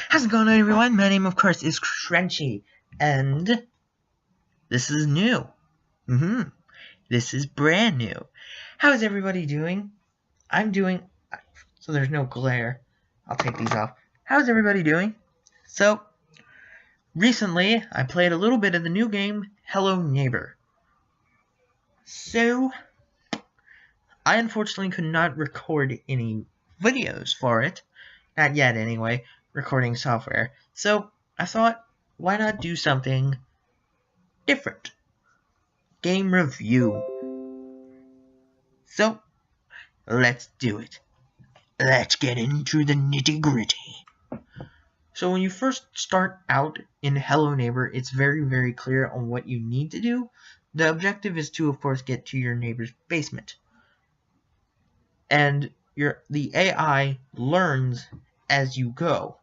How's it going, everyone? My name, of course, is Crunchy, and this is new. This is brand new. How is everybody doing? I'm doing... So there's no glare. I'll take these off. How's everybody doing? So, recently, I played a little bit of the new game, Hello Neighbor. So, I unfortunately could not record any videos for it. Not yet, anyway. Recording software. So, I thought, why not do something different? Game review. So, let's do it. Let's get into the nitty-gritty. So when you first start out in Hello Neighbor, it's very, very clear on what you need to do. The objective is to, of course, get to your neighbor's basement. And the AI learns as you go.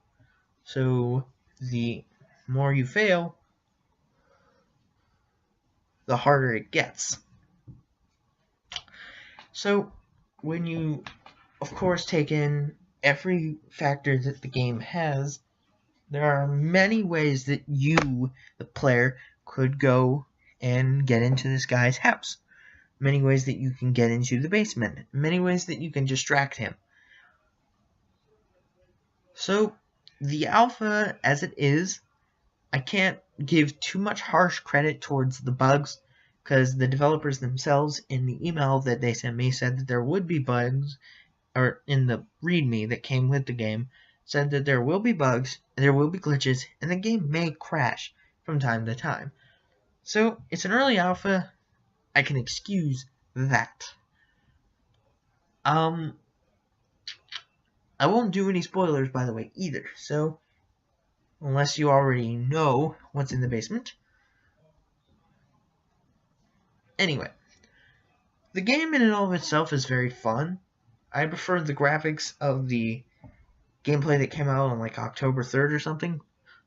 So the more you fail, the harder it gets. So when you, of course, take in every factor that the game has, there are many ways that you, the player, could go and get into this guy's house. Many ways that you can get into the basement. Many ways that you can distract him. So, the alpha as it is, I can't give too much harsh credit towards the bugs, because the developers themselves, in the email that they sent me, said that there would be bugs, or in the readme that came with the game, said that there will be bugs, there will be glitches, and the game may crash from time to time. So, it's an early alpha. I can excuse that. I won't do any spoilers, by the way, either. So, unless you already know what's in the basement. Anyway, the game in and of itself is very fun. I prefer the graphics of the gameplay that came out on like October 3rd or something,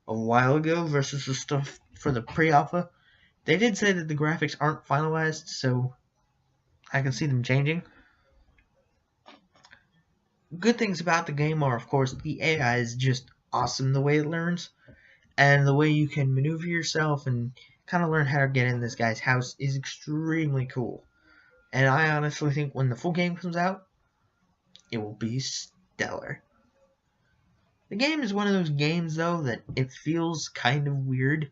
a while ago, versus the stuff for the pre-alpha. They did say that the graphics aren't finalized, so I can see them changing. Good things about the game are, of course, the AI is just awesome the way it learns, and the way you can maneuver yourself and kind of learn how to get in this guy's house is extremely cool. And I honestly think when the full game comes out, it will be stellar. The game is one of those games, though, that it feels kind of weird,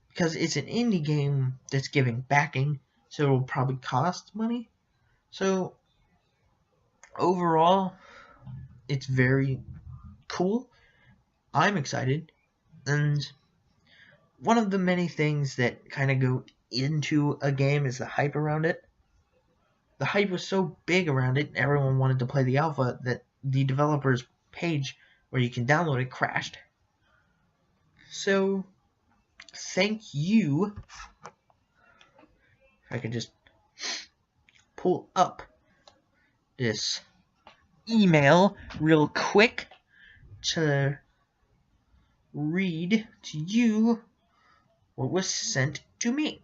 because it's an indie game that's giving backing, so it will probably cost money. So, overall, it's very cool. I'm excited, and one of the many things that kind of go into a game is the hype around it. The hype was so big around it, everyone wanted to play the alpha, that the developer's page where you can download it crashed. So, thank you. I can just pull up this email real quick to read to you what was sent to me.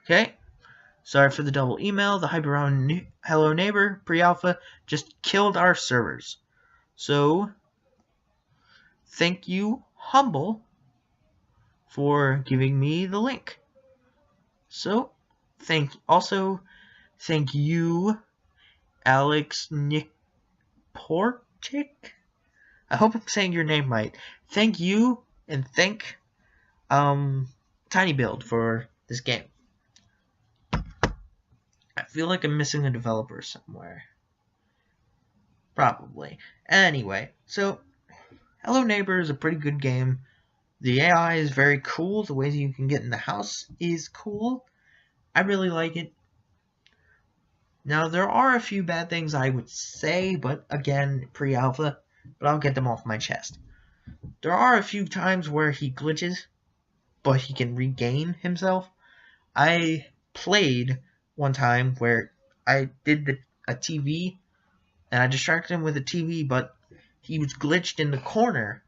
Okay, sorry for the double email. The hype around Hello Neighbor pre-alpha just killed our servers. So, thank you, Humble, for giving me the link. So, thank you, Alex Niportik. I hope I'm saying your name right. Thank you, and thank Tiny Build for this game. I feel like I'm missing a developer somewhere. Probably. Anyway, so Hello Neighbor is a pretty good game. The AI is very cool. The way that you can get in the house is cool. I really like it. Now, there are a few bad things I would say, but again, pre-alpha, but I'll get them off my chest. There are a few times where he glitches, but he can regain himself. I played one time where I did a TV, and I distracted him with a TV, but he was glitched in the corner,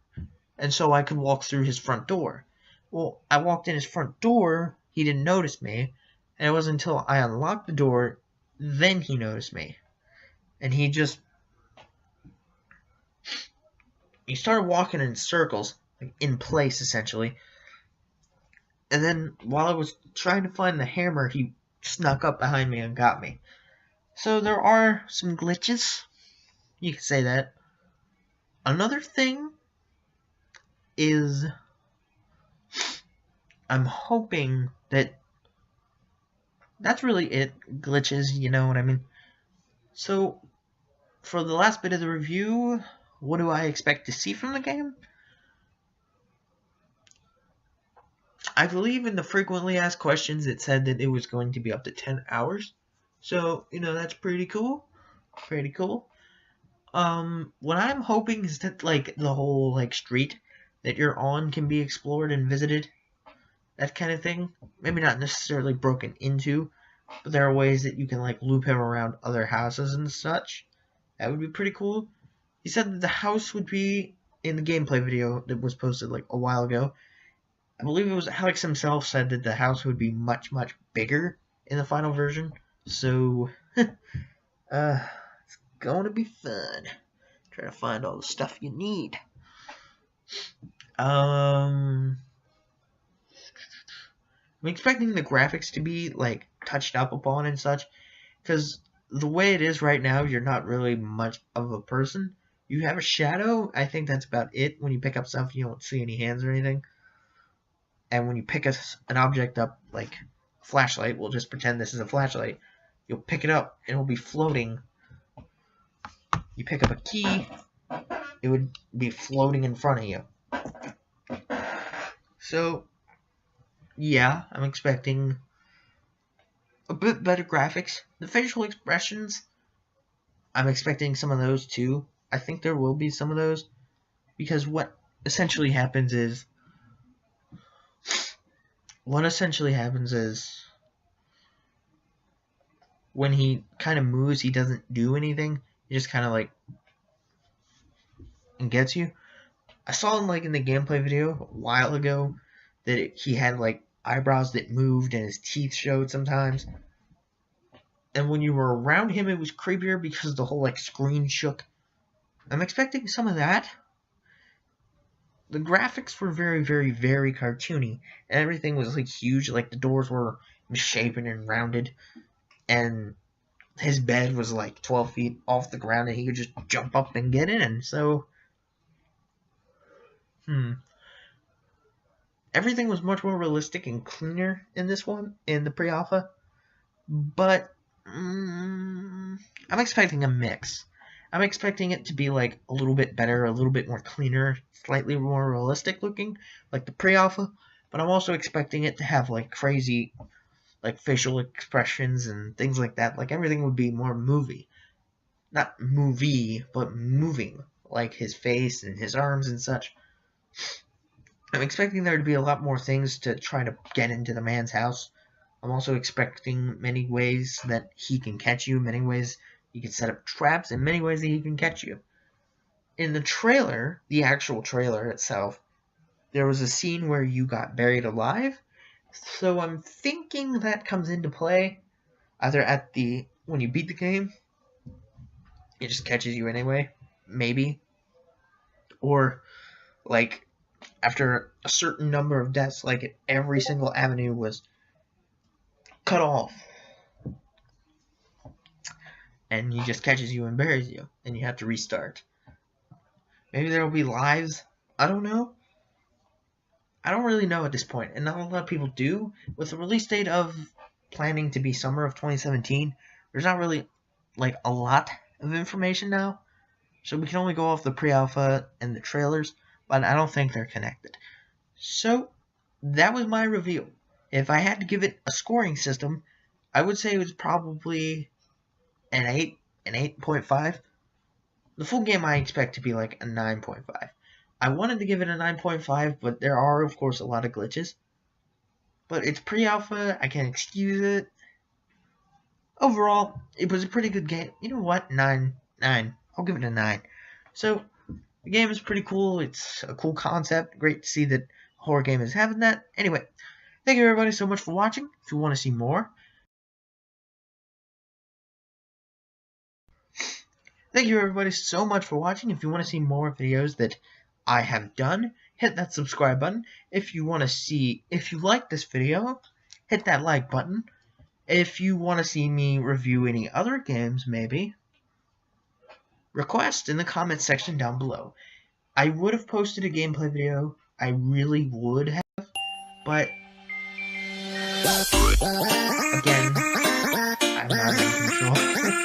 and so I could walk through his front door. Well, I walked in his front door, he didn't notice me, and it wasn't until I unlocked the door, then he noticed me. And he just He started walking in circles, like in place essentially. And then while I was trying to find the hammer, he snuck up behind me and got me. So there are some glitches. You could say that. Another thing is I'm hoping that that's really it. Glitches, you know what I mean? So for the last bit of the review, what do I expect to see from the game? I believe in the frequently asked questions it said that it was going to be up to 10 hours. So, that's pretty cool. Pretty cool. What I'm hoping is that, like, the whole, like, street that you're on can be explored and visited. That kind of thing. Maybe not necessarily broken into, but there are ways that you can, like, loop him around other houses and such. That would be pretty cool. He said that the house would be in the gameplay video that was posted, like, a while ago. I believe it was Alex himself said that the house would be much, much bigger in the final version. So, it's going to be fun. Try to find all the stuff you need. I'm expecting the graphics to be, like, touched up upon and such, because the way it is right now, you're not really much of a person. You have a shadow. I think that's about it. When you pick up stuff, you don't see any hands or anything. And when you pick an object up, like a flashlight, we'll just pretend this is a flashlight. You'll pick it up, and it'll be floating. You pick up a key, it would be floating in front of you. So, yeah, I'm expecting a bit better graphics. The facial expressions, I'm expecting some of those too. I think there will be some of those, because what essentially happens is when he kind of moves, he doesn't do anything. He just kind of like and gets you. I saw him like in the gameplay video a while ago that he had like eyebrows that moved and his teeth showed sometimes. And when you were around him, it was creepier because the whole like screen shook. I'm expecting some of that. The graphics were very, very, very cartoony, and everything was like huge. Like the doors were misshapen and rounded, and his bed was like 12 feet off the ground, and he could just jump up and get in. So, everything was much more realistic and cleaner in this one, in the pre-alpha. But I'm expecting a mix. I'm expecting it to be like a little bit better, a little bit more cleaner, slightly more realistic looking, like the pre-alpha. But I'm also expecting it to have like crazy, like facial expressions and things like that. Like everything would be more movie, not movie, but moving, like his face and his arms and such. I'm expecting there to be a lot more things to try to get into the man's house. I'm also expecting many ways that he can catch you, many ways he can set up traps, and many ways that he can catch you. In the trailer, the actual trailer itself, there was a scene where you got buried alive, so I'm thinking that comes into play either when you beat the game, it just catches you anyway, maybe, or like after a certain number of deaths, like every single avenue was cut off, and he just catches you and buries you, and you have to restart. Maybe there will be lives. I don't know. I don't really know at this point, and not a lot of people do. With the release date of planning to be summer of 2017, there's not really like a lot of information now, so we can only go off the pre-alpha and the trailers, but I don't think they're connected. So that was my review. If I had to give it a scoring system, I would say it was probably an 8, an 8.5. The full game I expect to be like a 9.5. I wanted to give it a 9.5, but there are, of course, a lot of glitches. But it's pre-alpha, I can excuse it. Overall, it was a pretty good game. You know what? 9. I'll give it a 9. So, the game is pretty cool. It's a cool concept. Great to see that a horror game is having that. Anyway, thank you everybody so much for watching. If you want to see more, Thank you everybody so much for watching. If you want to see more videos that I have done, hit that subscribe button. If you like this video, hit that like button. If you want to see me review any other games, maybe, request in the comment section down below. I would have posted a gameplay video, I really would have, but again, I'm not in control.